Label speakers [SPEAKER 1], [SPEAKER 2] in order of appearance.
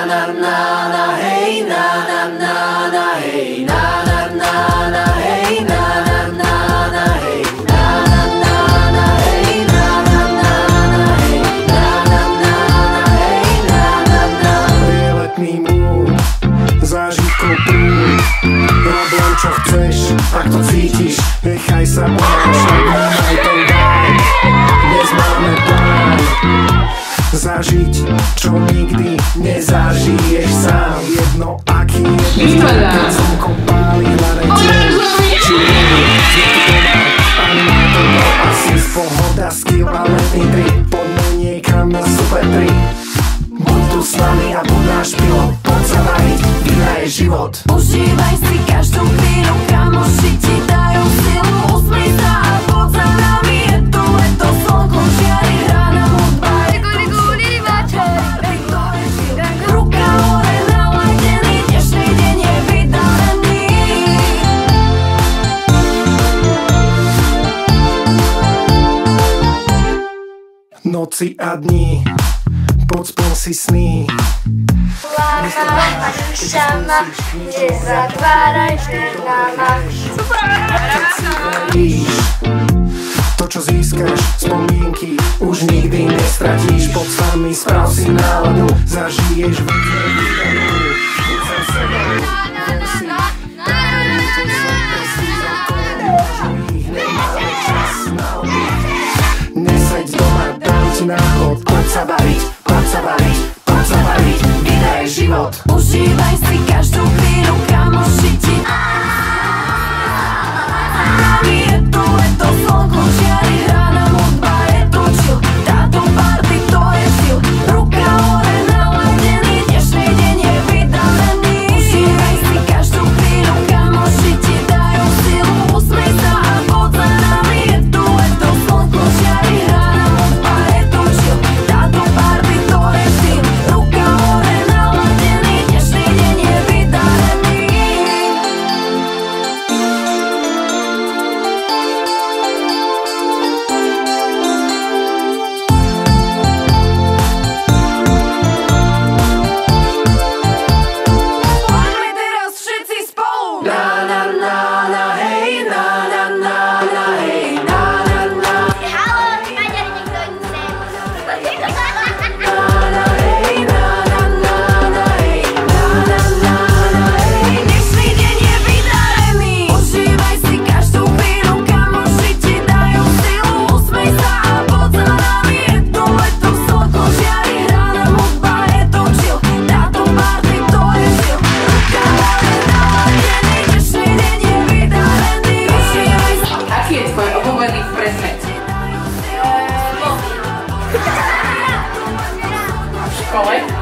[SPEAKER 1] na na na hej na na na na hej na na na na hej na na na na hej na na na na hej na na na na hej na na na na hej na na na.
[SPEAKER 2] Je letný múr, zážitkov prúd, rob len čo chceš, ak to cítiš, nechaj sa unášať, nemaj ten vibe, dnes máme plán. Zažiť, čo nikdy nezažiješ sám. Jedno aký je keď slnko páli, hľadaj či animátor to asi z pohoda, skill a letný trip. Poďme niekam na super trip. Buď tu s nami a buď náš pilot. Poď sa baviť, vyhraješ život.
[SPEAKER 3] Užívaj si každú chvíľu, kamoši ti dajú silu. Usmej sa a poď za nami, je tu leto, slnko žiari, rána hudba. Ruka hore naladený, dnešný deň je vydarený.
[SPEAKER 2] Noci a dní, poď spol si sny.
[SPEAKER 4] Lána, šama, nezatváraj pred náma.
[SPEAKER 2] To, čo získaš, spomienky už nikdy nestratíš. Pod sami sprav si náladu, zažiješ neseď doma, dám ti náchod. Poď sa baviť, poď sa baviť, poď sa baviť, vyhraješ život.
[SPEAKER 3] Užívaj si každú chvíľu, kamoši ti je tu leto, slnko žiari, rána hudba, je tu chill. Táto party to je styl. Ruka hore naladený, dnešný deň je vydarený. Užívaj si každú chvíľu, kamoši ti dajú silu. Usmej sa a poď za nami, je tu leto, slnko žiari, rána hudba, je tu chill. Táto party to je styl. Ruka hore naladený, dnešný deň je vydarený. Poďme teraz všetci spolu.
[SPEAKER 1] Na na na na hej na na na na hej na na na
[SPEAKER 4] Halo, Maďari, niekto chce.
[SPEAKER 1] na hej na na na na hej na na na na hej.
[SPEAKER 3] Dnešný deň je vydarený. Užívaj si každú chvíľu, kamoši ti dajú silu. Usmej sa a poď za nami, je tu leto, slnko žiari, rána hudba, je tu chill. Táto party to je styl. Ruka hore naladený, dnešný deň je vydarený. Užívaj si.
[SPEAKER 5] Aký je tvoj obľúbený predmet? V škole?